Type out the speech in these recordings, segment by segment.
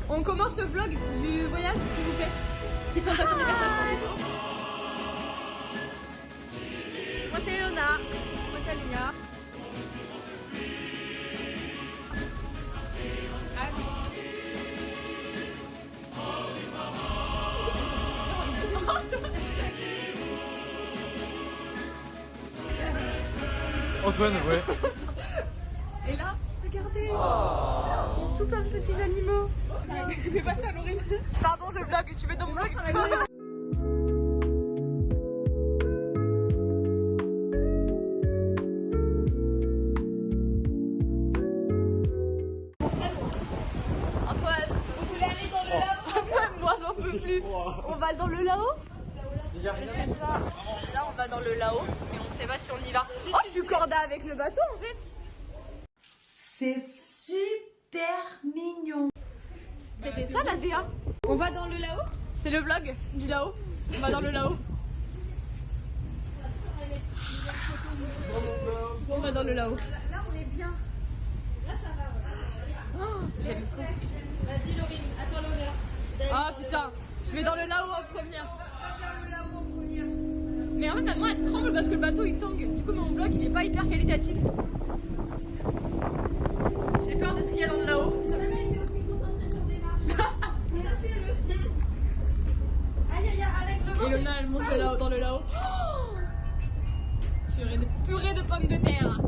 On commence le vlog du voyage, s'il vous plaît. Petite présentation des personnages principaux. Moi c'est Elona. Moi c'est Alia. Antoine, ouais. Et là, regardez, tout plein de petits animaux. Fais pas ça, Laurine. Pardon, je vlog, tu veux dans mon vlog? Antoine, vous voulez aller dans le Lao? Même moi, j'en peux plus. On va dans le Lao? Je sais pas. Là, on va dans le Lao, mais on sait pas si on y va. Oh, je suis corda avec le bateau en fait. C'est super mignon. C'était ça la DA. On va dans le Lao? C'est le vlog du Lao. On va dans le Lao. On va dans le Lao. Là, on est bien. Là, ça va. Oh, j'aime trop. Vas-y, Laurine, à toi l'honneur. Ah putain, je vais dans le Lao en première. Mais en fait, maman elle tremble parce que le bateau il tangue. Du coup, mon vlog il est pas hyper qualitatif. J'ai peur de ce qu'il y a dans le Lao. Elona elle monte là dans le Lao. Oh, j'aurais des purées de pommes de terre.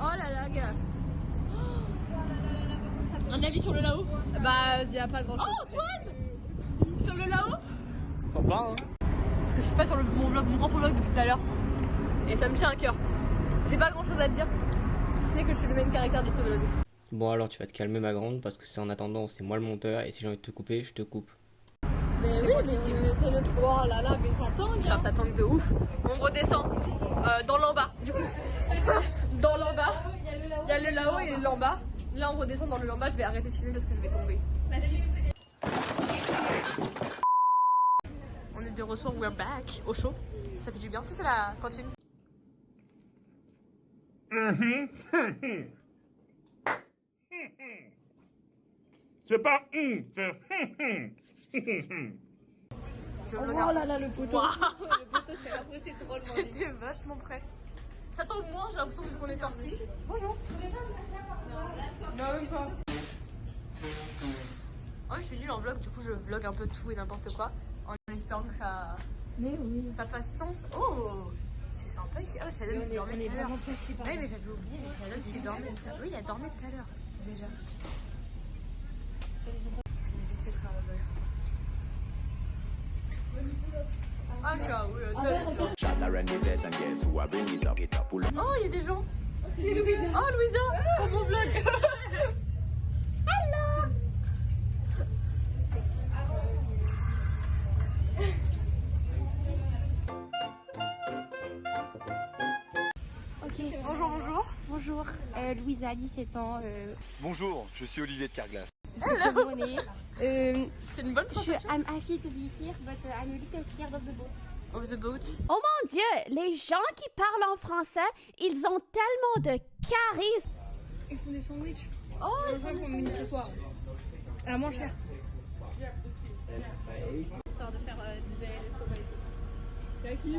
Oh là là, gars. Un avis sur le Lao? Bah, il y a pas grand chose. Oh, Antoine! Sur le Lao? Sympa, hein? Parce que je suis pas sur mon propre vlog depuis tout à l'heure. Et ça me tient à cœur. J'ai pas grand chose à dire. Si ce n'est que je suis le main caractère de ce vlog. Bon alors tu vas te calmer ma grande parce que c'est en attendant c'est moi le monteur et si j'ai envie de te couper je te coupe. Mais c'est moi qui filme. Oh là là, mais ça tangue. Enfin, ça tangue de ouf. On redescend dans l'en-bas. Du coup, dans l'en-bas, il y a le là-haut et l'en-bas. Là, on redescend dans le l'en-bas. Je vais arrêter de filmer parce que je vais tomber. On est de retour, we're back, au chaud. Ça fait du bien. Ça, c'est la cantine. C'est pas Je oh là là, le poteau. Wow. Le poteau s'est rapproché drôlement. C'était vachement près. Ça tombe moins, j'ai l'impression qu'on est sorti. Bonjour. Non, même pas. Oh, je suis nulle en vlog, du coup je vlog un peu tout et n'importe quoi. En espérant que ça, ça fasse sens. Oh, c'est sympa ici. Oh, c'est la dame qui dormait tout à l'heure. Oui, mais j'avais oublié, c'est la dame qui dormait. Oui, elle dormait tout à l'heure, déjà. Je vais laisser faire la balle. Ah, oui, oh, il y a des gens. C'est Louisa. Oh, Louisa, pour mon vlog. Hello. Ok. Bonjour, bonjour. Bonjour, Louisa, 17 ans. Bonjour, je suis Olivier de Carglass. C'est une bonne présentation. I'm happy to be here, but I'm a little scared of the boat. Of the boat. Oh mon Dieu, les gens qui parlent en français, ils ont tellement de charisme. Ils font des sandwichs. Oh, ils font des sandwichs ce soir. À moins cher. Histoire de faire digérer l'estomac et tout. C'est à qui?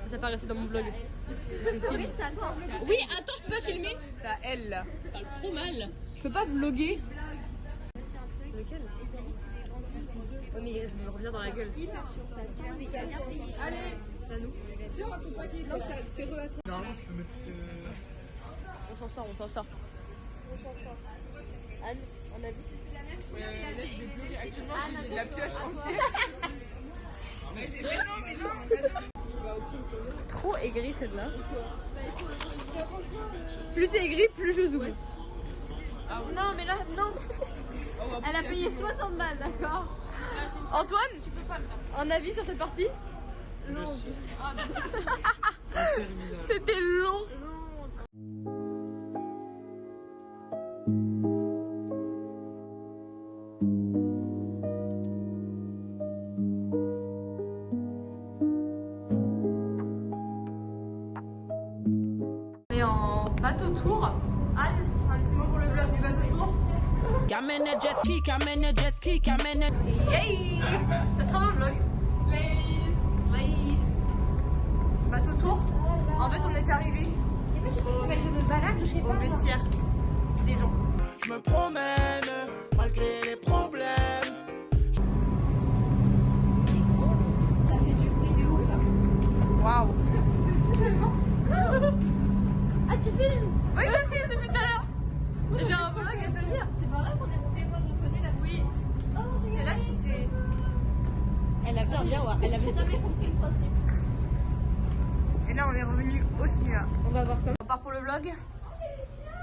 Ça paraissait dans mon vlog. C'est à toi. Oui, attends, je peux pas filmer. C'est à elle là. Ça parle trop mal. Je peux pas vlogger. Lequel? Oh mais je me reviens dans la gueule. Allez, c'est à nous. Tiens, ton paquet. Non, c'est re à toi. Normalement, je peux mettre tout. On s'en sort, on s'en sort. On s'en sort. Anne, on a vu si c'est la même chose. Là, je vais vlogger. Actuellement, j'ai de la pioche entière. Mais non. Trop aigri celle-là. Plus t'es aigri, plus je zoome. Ah oui. Non, mais là, non. Elle a payé 60 balles, d'accord. Antoine, un avis sur cette partie? Non. C'était long. On est en bateau tour. Anne, un petit mot pour le vlog du bateau tour. Yay! Ça sera dans le vlog. Bateau tour. En fait, on est arrivé Je me balade ou je sais au vestiaire des gens. Je me promène malgré les problèmes. Ça fait du bruit de ouf là. Waouh! Ah, tu filmes? Oui, je filme depuis tout à l'heure. J'ai un vlog à te dire. C'est par là qu'on est monté. Moi, je reconnais la. Oui. C'est là qu'il s'est. Elle a vu un miroir. Elle avait jamais compris le principe. Et là, on est revenu au cinéma. On va voir comment. On part pour le vlog.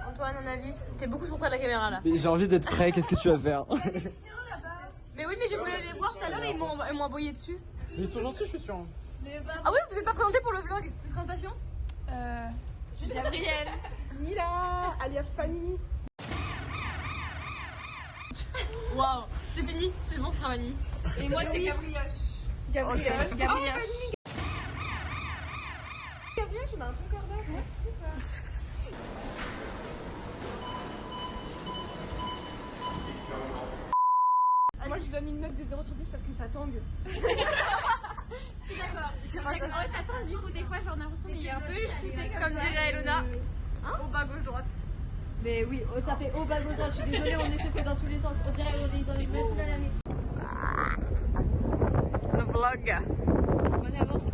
Antoine, un avis? T'es beaucoup trop près de la caméra là. Mais j'ai envie d'être prêt, qu'est-ce que tu vas faire? Mais oui, mais j'ai voulu les voir tout à l'heure et ils m'ont envoyé dessus. Mais ils sont gentils, je suis sûr. Ah oui, vous êtes pas présenté pour le vlog? Une présentation? Je suis Gabrielle. Mila, alias Pani. Waouh, c'est fini, c'est bon, ce sera Mani. Et moi, c'est Gabrioche. Gabrioche. Gabrioche. Gabrioche, on a un concordant. Ouais, c'est ça. Moi, je donne une note de 0 sur 10 parce que ça tangue. Je suis d'accord. En fait, ça tombe, du coup, des fois, j'en ai l'impression qu'il est un peu shooté Comme dirait Elona, au bas gauche-droite. Mais oui, ça fait haut bas gauche droite. Je suis désolée, on est secoué dans tous les sens. On dirait qu'on est dans les mêmes finales l'année. Le vlog. On avance.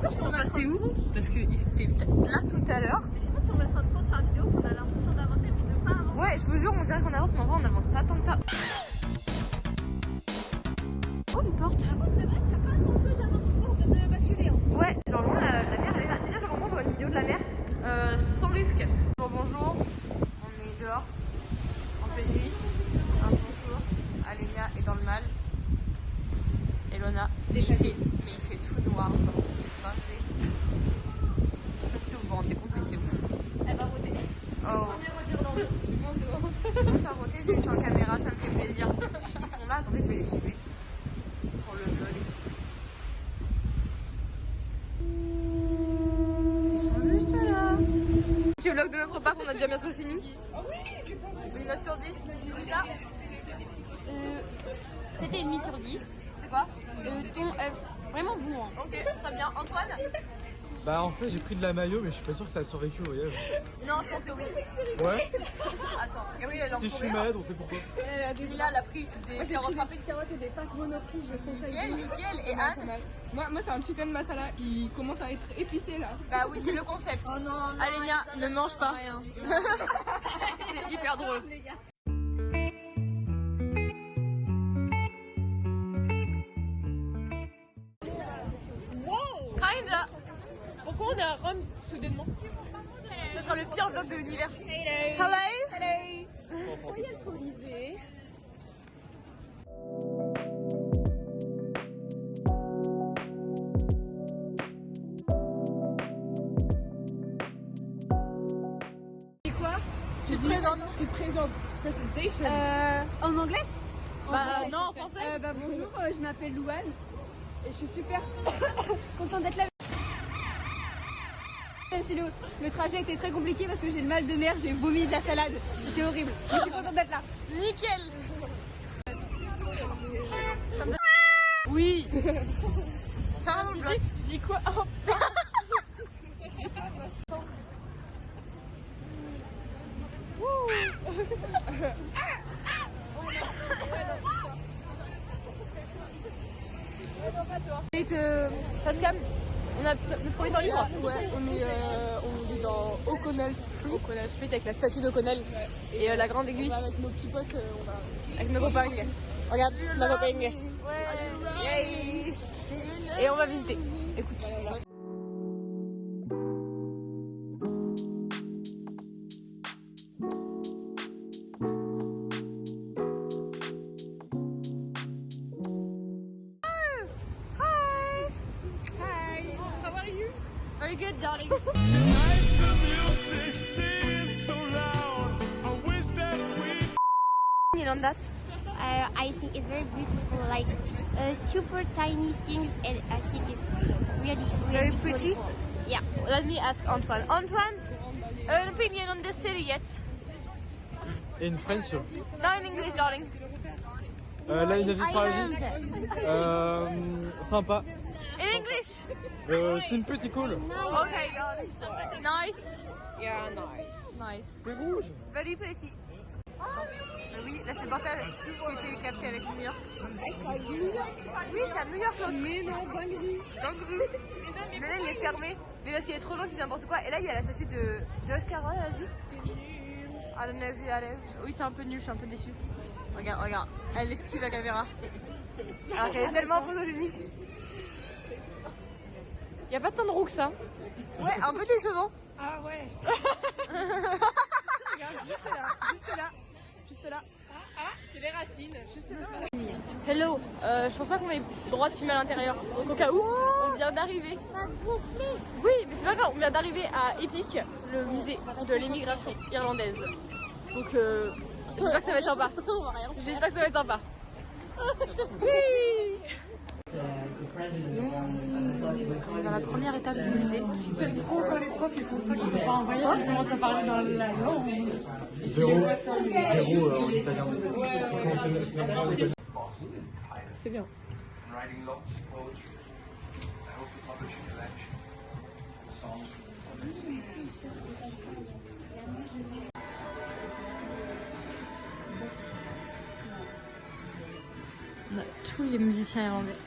Ils sont passés où? Parce qu'ils étaient là tout à l'heure. Je sais pas si on va se rendre compte sur la vidéo qu'on a l'impression d'avancer mais de pas avancer. Ouais, je vous jure, on dirait qu'on avance, mais en vrai, on n'avance pas tant que ça. Oh, une porte. C'est vrai qu'il n'y a pas grand chose avant de basculer. Ouais, genre vraiment la mer, elle est là. C'est bien, genre vraiment, je vois une vidéo de la mer sans risque. Bonjour, on est dehors, en pleine nuit. Un bonjour, Alenia est dans le mal. Elona, mais il fait tout noir. C'est pas vrai. Je sais pas si vous vous rendez compte, mais c'est ouf. Elle va roter. Oh. On vient redire l'enjeu. On va roter, j'ai eu sans caméra, ça me fait plaisir. Ils sont là, attendez, je vais les filmer pour le vlog. Ils sont juste là. Petit vlog de notre repas qu'on a déjà bientôt fini. Une note sur 10. Louisa, C'était une demi sur 10. c'est quoi? Ton œuf. Vraiment bon. Hein. Ok, très bien. Antoine? Bah en fait j'ai pris de la maillot mais je suis pas sûr que ça survécu au voyage. Non, je pense que oui. Ouais. Attends, Gabriel, elle en Si je suis pourrait. malade on sait pourquoi. Lila, elle a pris des carottes Des carottes et des pâtes monoprix, je conseille. nickel. Et Anne? Moi c'est un chicken masala, il commence à être épicé là. Bah oui, c'est le concept. Oh non, Alenia, ne mange pas. C'est hyper drôle. Kinda. Pourquoi on est à Rome soudainement? Ce sera le pire vlog de l'univers. Hello. Hello. Pourquoi il y a le Colisée? C'est quoi? Tu te présentes? Tu présentes presentation. En anglais? Bah non, en français. Bonjour, je m'appelle Louane et je suis super contente d'être là. Le trajet était très compliqué parce que j'ai le mal de mer, j'ai vomi de la salade, c'était horrible. Mais je suis contente d'être là. Nickel. Oui. Ça va dans le vlog? Je dis quoi? Oh. Pascal, on a notre premier temps libre. Ouais, on est dans O'Connell Street. O'Connell Street avec la statue d'O'Connell et la grande aiguille. Avec nos petits potes, on va. Avec mes copains. Regarde, c'est ma copain. Yay. Et on va visiter. Écoute. Very good, darling. On that. I think it's very beautiful, like super tiny things, and I think it's really Very pretty. beautiful. Yeah. Let me ask Antoine. Antoine, an opinion on the city yet? et une French. No, in English, darling. Là, une avis sur la vie. Sympa. In English. C'est une petite cool. Okay, nice. Yeah, nice. Nice. C'est rouge. Very pretty. Oui, là c'est le portal qui était capté avec New York. Oui, c'est à New York l'autre. Mais non, dinguerie. Mais là il est fermé. Mais parce qu'il y a trop de gens qui disent n'importe quoi. Et là il y a la statue de Joyce Carol, elle a dit. I don't know if you are. Oui, c'est un peu nul, je suis un peu déçue. Regarde, regarde, elle esquive la caméra. Alors qu'elle est tellement photogénique. Y a pas tant de roux que ça. Ouais, un peu décevant. Ah ouais. Regarde, juste là. C'est les racines. Juste là. Hello, je pense pas qu'on ait le droit de filmer à l'intérieur. Donc au cas où, on vient d'arriver. Ça a gonflé. Oui, mais c'est pas grave, on vient d'arriver à Epic, le musée de l'immigration irlandaise. Donc j'espère que ça va être sympa. J'espère que ça va être sympa. Oui. On est dans la première étape du musée. J'aime trop ça, les profs, ils font ça quand on part en voyage, ils commencent à parler dans la langue. Zéro en italien. C'est bien. On a tous les musiciens irlandais.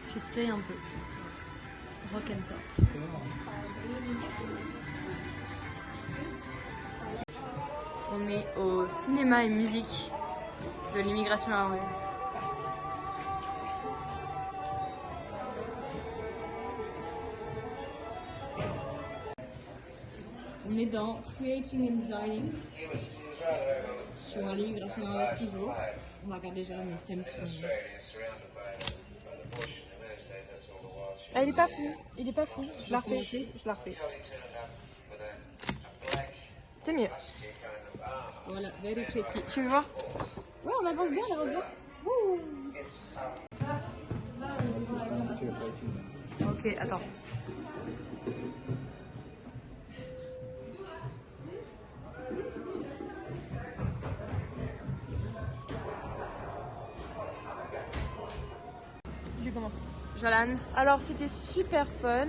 C'est slay un peu. Rock and pop. On est au cinéma et musique de l'immigration irlandaise. On est dans Creating and Designing sur l'immigration irlandaise toujours. On va regarder déjà les thèmes qui sont... Ah, il est pas fou, il est pas fou. Je la refais, je la refais. C'est mieux. Voilà, very pretty. Tu veux voir? Ouais, on avance bien, on avance bien. Wouh. Ok, attends. Je commence. Jolan. Alors c'était super fun.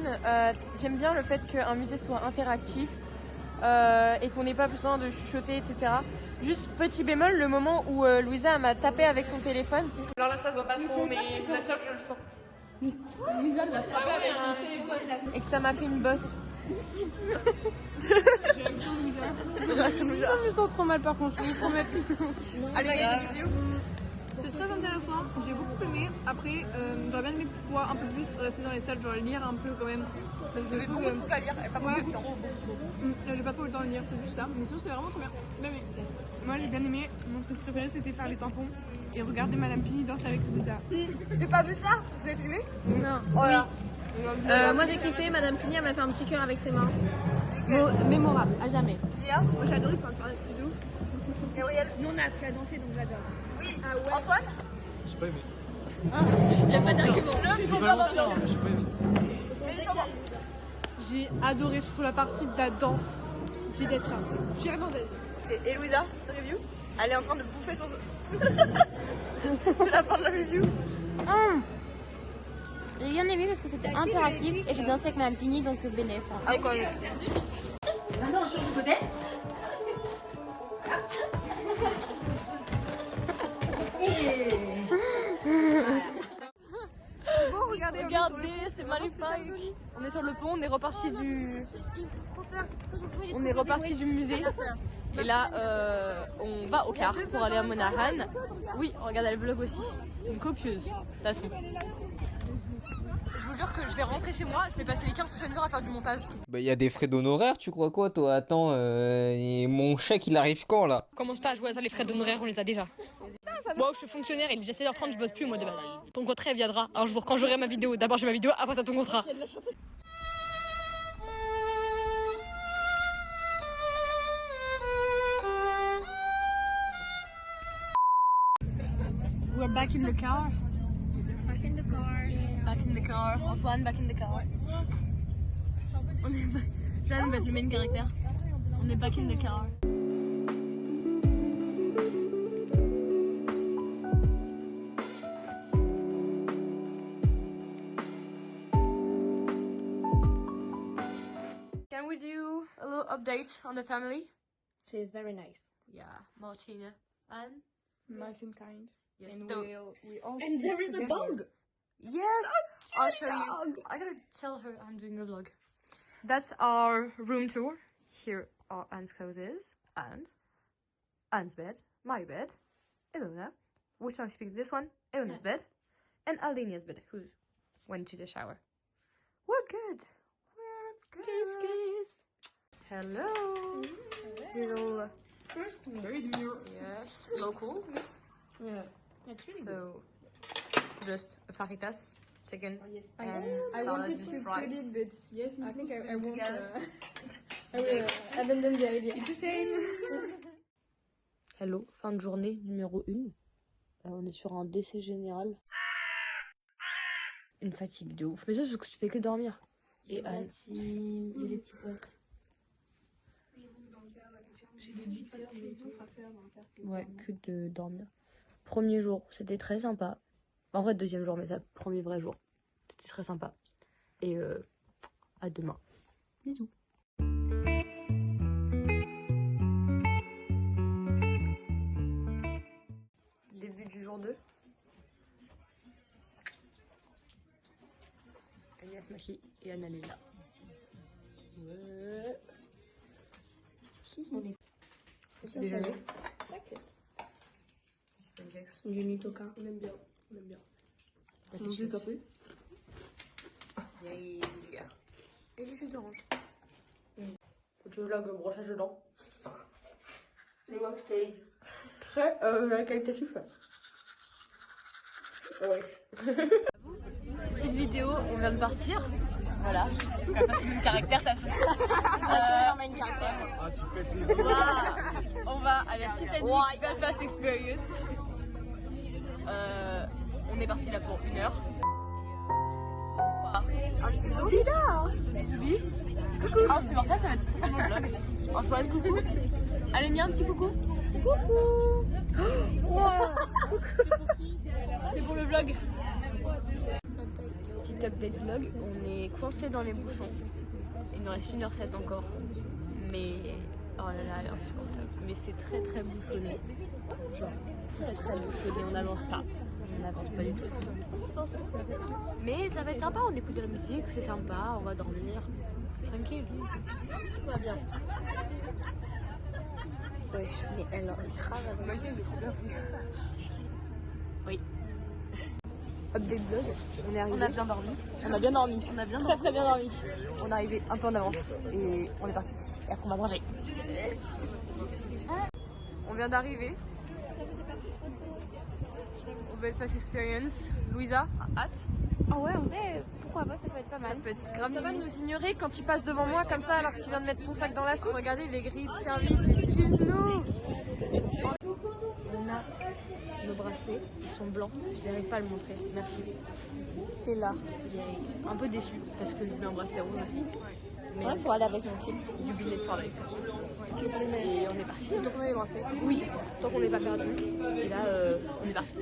J'aime bien le fait qu'un musée soit interactif et qu'on n'ait pas besoin de chuchoter, etc. Juste petit bémol, le moment où Louisa m'a tapé avec son téléphone. Alors là ça se voit pas trop, mais je vous assure que je le sens. Louisa l'a frappé avec son téléphone. Et que ça m'a fait une bosse. Réaction de Louisa. Je me sens trop mal par contre, je vous promets. Allez, il y a des vidéos. C'est très intéressant, j'ai beaucoup aimé. Après, j'aurais bien aimé pouvoir un peu plus rester dans les salles, genre lire un peu quand même. Vous avez beaucoup de trucs à lire, pas beaucoup de temps. J'ai pas trop eu le temps de lire, c'est juste ça. Mais sinon, c'est vraiment trop bien. Bien aimé. Moi, j'ai bien aimé. Mon truc préféré, c'était faire les tampons et regarder Madame Pini danser avec Louisa. J'ai pas vu ça, vous avez filmé? Non. Oh là. Moi j'ai kiffé, Madame Pini elle m'a fait un petit cœur avec ses mains. Mémorable, à jamais. Léa? Moi, j'ai adoré cette internet studio. Gabriel? Nous, on a appris à danser, donc j'adore. Oui. Antoine? J'ai pas aimé. Il n'y a pas d'argument. Le plus bien d'ambiance. J'ai pas aimé. J'ai adoré surtout la partie de la danse. J'ai d'être ça. J'ai irlandaise. Et Louisa, review? Elle est en train de bouffer son... C'est la fin de la review. J'ai bien aimé parce que c'était interactif et j'ai dansé avec Madame Pini, donc bénéf. Ah, quoi, oui. Maintenant, on change de côté. Bon, regardez, c'est magnifique. On est sur le pont, on est reparti du... On est reparti du musée. Et là, on va au car pour aller à Monaghan. Oui, regardez le vlog aussi. Une copieuse, de toute façon. Je vous jure que je vais rentrer chez moi, je vais passer les 15 prochaines heures à faire du montage. Bah y a des frais d'honoraires, tu crois quoi toi? Attends, et mon chèque il arrive quand là? Commence pas à jouer à ça, les frais d'honoraires, on les a déjà. Moi, je suis fonctionnaire, il est déjà 16h30, je bosse plus moi de base. Ton contrat viendra un jour quand j'aurai ma vidéo. D'abord j'ai ma vidéo, après t'as ton contrat. We're back in the car. Back in the car. Back in the car. Antoine, back in the car. On est Jeanne va être le main caractère. On est back in the car. update on the family? She is very nice. Yeah, Martina. And? Nice and kind. Yes, And the- we all And there is a dog. Yes! I'll show you. I gotta tell her I'm doing a vlog. That's our room tour. Here are Anne's clothes. And Anne's bed. My bed. Ilona. Which I speak this one. Ilona's bed. And Alinia's bed, who went to the shower. We're good. We're good. Kiss, kiss. Hello. Little, First meet. yes, local meats. Yeah. It's really good. So, just faritas, chicken, Yes. and I salad wanted and to fries. put it, but yes, I think I won't. together. I will abandon the idea. It's a shame. Hello, fin de journée numéro 1. On est sur un décès général. Une fatigue de ouf. Mais ça, c'est parce que tu fais que dormir. Et Anne. Et les petits potes. Ouais, que de dormir. Premier jour, c'était très sympa. En vrai, deuxième jour, mais ça, premier vrai jour. C'était très sympa. Et à demain. Bisous. Début du jour 2. Agnès Maki et Anna est là. Ouais. Petit déjeuner. Du Mitoka. On aime bien. On aime bien. On du café. Yeah. Et du jus d'orange. Faut que je vlog brossage de dents. Les backstage. Très qualitatif. Ouais. Petite vidéo, on vient de partir. Voilà. On va passer le caractère, t'as fait. On a une caractère. Ah, tu pètes les os. On va à la Titanic Belfast Experience. On est parti là pour 1 heure. Un petit zoubi là. Zoubi. Coucou. Ah, c'est mortel, ça va être ça mon vlog. Antoine, coucou. Alenia, un petit coucou. Petit coucou. Wow. C'est pour le vlog. Petit update vlog. On est coincé dans les bouchons. Il nous reste 1h07 encore. Mais oh là là, elle est insupportable. Mais c'est très très bouchonné. Genre très très bouchonné. On n'avance pas. On n'avance pas du tout. Mais ça va être sympa. On écoute de la musique, c'est sympa. On va dormir. Tranquille. Tout va bien. Wesh, mais elle crave avec ça. Oui. Update vlog. On est arrivé. On a bien dormi. On a bien dormi. On a bien très très bien dormi. On est arrivé un peu en avance et on est parti. Et après on va manger. On vient d'arriver au Belfast Experience. Louisa, hâte. Ah ouais, en vrai, pourquoi pas, ça peut être pas mal. Ça peut être grave. Ça va de nous ignorer quand tu passes devant moi comme ça alors que tu viens de mettre ton sac dans la soupe. Regardez les grilles de service. Excuse-nous. On a nos bracelets, ils sont blancs. Je n'arrive pas à le montrer. Merci. Et là, il est un peu déçu parce que je voulais un bracelet rouge aussi. Mais Ouais, pour aller avec mon film. du billet de soir de toute façon. Et on est parti. Tant qu'on a les bracelets. Oui, tant qu'on n'est pas perdu. Et là, on est parti.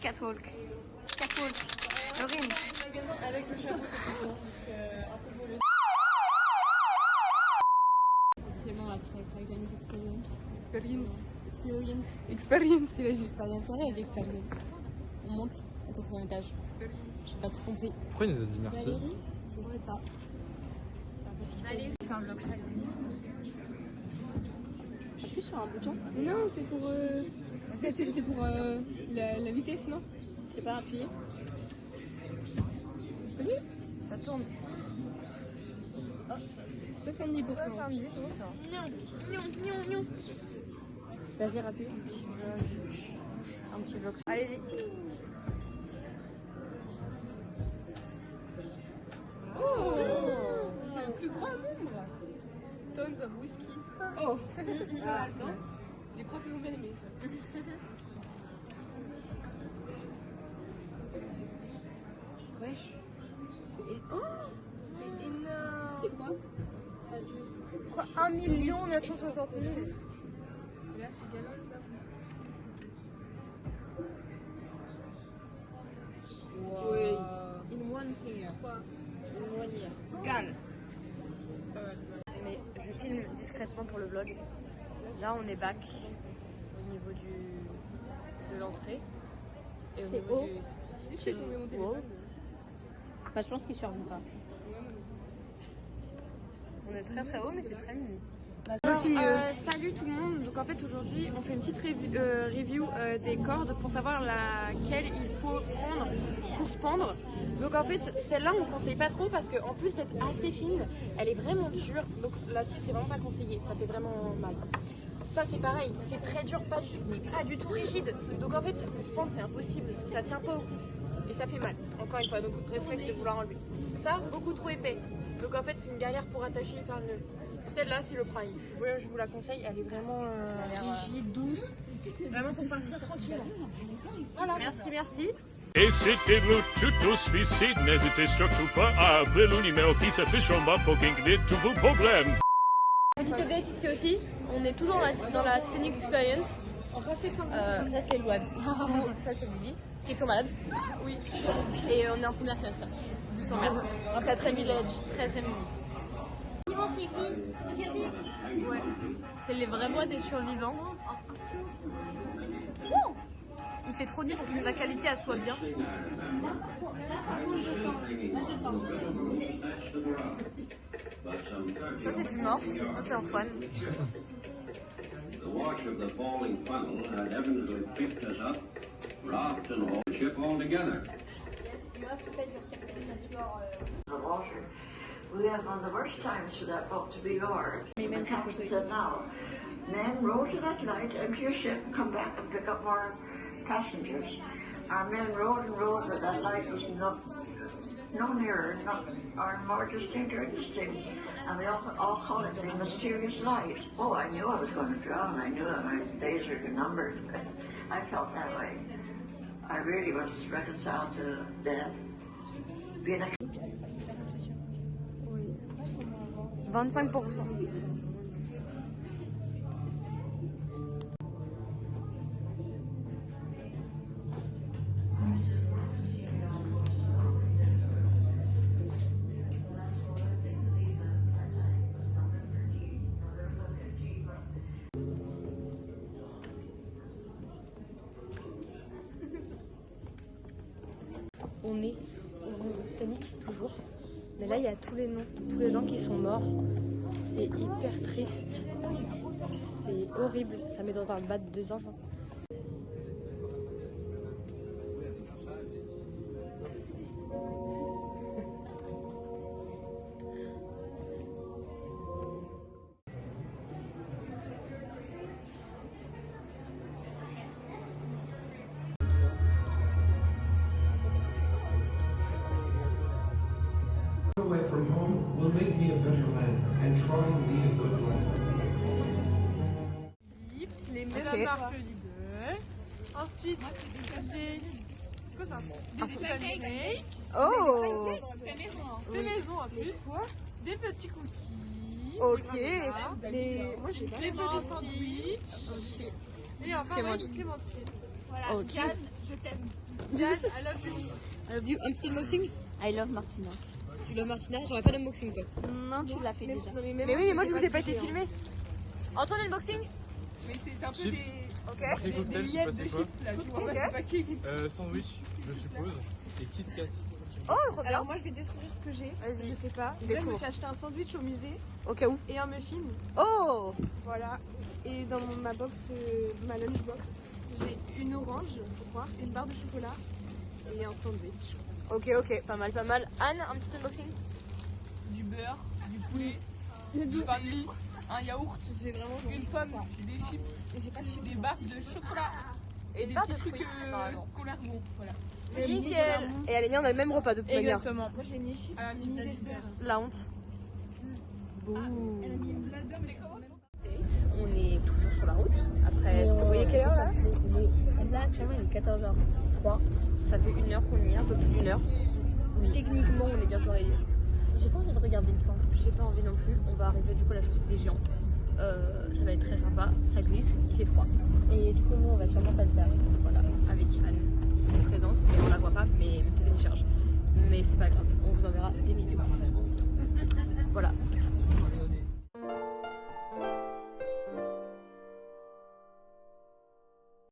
Catwalk. Catwalk. Le rime. Avec le chapeau. C'est bon, là, c'est Titanic Experience. Experience, il a dit experience. C'est vrai, il a dit experience. On monte au 4e étage. J'ai pas tout compris. Pourquoi il nous a dit merci? Je sais pas. Allez, je fais un vlog chaque minute. Appuie sur un bouton. Mais non, c'est pour. C'est pour la vitesse, non? Je sais pas, appuyer. T'as vu? Ça tourne. 70%. 70%. Vas-y, rappuie. Un petit vlog. Allez-y. Oh, c'est le plus grand nombre. Tons of whisky. Oh. Ah, attends. Les profs l'ont bien aimé ça. Wesh. C'est énorme. c'est quoi? 1 960 000. Et là, c'est galop, ça. Oui. In one year. In one year. Gal. Mais je filme discrètement pour le vlog. Là, on est back au niveau de l'entrée. Et au niveau haut. du... C'est tombé mon téléphone. Bah, je pense qu'il survit pas. On est très très haut, mais c'est très mini. Salut tout le monde, donc en fait aujourd'hui on fait une petite review des cordes pour savoir laquelle il faut prendre pour se pendre. Donc en fait celle-là on conseille pas trop parce qu'en plus d'être assez fine, elle est vraiment dure, donc l'acier c'est vraiment pas conseillé, ça fait vraiment mal. Ça c'est pareil, c'est très dur, pas du tout rigide, donc en fait pour se pendre c'est impossible, ça tient pas au cou et ça fait mal, encore une fois, donc réflexe de vouloir enlever. Ça beaucoup trop épais, donc en fait c'est une galère pour attacher et faire le nœud. Celle-là, c'est le Prime. Ouais, je vous la conseille, elle est vraiment rigide, douce. Vraiment pour partir tranquillement. Voilà. Merci. Et c'était Bluetooth suicide. N'hésitez surtout pas à appeler le numéro qui s'affiche en bas pour régler tous vos problèmes. Petite update ici aussi, on est toujours dans la Titanic Experience. Ça c'est Louane, ça c'est Lily, qui est toujours malade. Oui. Et on est en première classe là, doucement merde. Très très village, très très mimi. Ouais, c'est les vrais mois des survivants. Il fait trop dur pour que la qualité elle soit bien. Ça c'est du morse, ça c'est Antoine. The wash of the falling funnel had evidently picked us up, rocked and hauled the ship all together. We had one of the worst times for that boat to be lowered. The captain said, now, men row to that light, empty your ship, and come back and pick up more passengers. Our men rowed and rowed, but that light was no nearer, or more distinct or indistinct. And we all called it the mysterious light. Oh, I knew I was going to drown. I knew that my days were numbered. I felt that way. I really was reconciled to death. Being a 25%. On est au Titanic toujours, mais là il y a tous les noms de tous les gens qui sont morts. C'est hyper triste, c'est horrible, ça met dans un bas de 2 enfants. Away from home will make me a better man and try and lead a good life. Les mêmes marques leader. Ensuite, j'ai quoi ça? Des pancakes. Oh! Des maisons en plus. Des petits cookies. Ok. Moi j'ai des petits sandwichs. Et enfin une clémentine. Voilà. Ok. Diane, je t'aime. Diane, I love you. I love you. I'm still boxing. I love Martina. Tu l'as Martina, j'aurais pas d'unboxing quoi. Non, tu l'as fait déjà. Mais oui, mais moi j'ai pas été filmé. Antoine unboxing? Mais c'est un peu Chips. des Cocktail, je sais miettes pas de c'est quoi. chips là, tu vois pas c'est pas qui. Sandwich, je suppose, et Kit Kat. Oh, trop bien. Alors moi je vais découvrir ce que j'ai. Vas-y. Je sais pas. Déjà, je me Découvre. suis acheté un sandwich au musée Au cas où. et un muffin. Oh! Voilà. Et dans ma box, ma lunchbox, j'ai une orange, je crois, une barre de chocolat et un sandwich. Ok, pas mal, pas mal. Anne, un petit unboxing? Du beurre, du poulet, du pain de mie, un yaourt, une pomme, des chips, des barres de chocolat Et une des barre de petits trucs fruits. normalement. collerons. Voilà. Nickel. Et Alénia, on a le même repas de toute manière. Exactement. Moi j'ai mis chips, ni dessert. La honte. Elle a mis une blague d'homme, On est toujours sur la route. Après, vous voyez quelle heure là? Là, actuellement, il est 14h03. Ça fait 1 heure qu'on y est, un peu plus d'1 heure. Techniquement, on est bientôt arrivé. J'ai pas envie de regarder le temps. J'ai pas envie non plus. On va arriver du coup à la chaussée des géants. Ça va être très sympa. Ça glisse, il fait froid. Et du coup, nous, on va sûrement pas le faire. Voilà, avec Anne, sa présence, mais on la voit pas, mais télécharge. Mais c'est pas grave, on vous enverra des bisous. Voilà.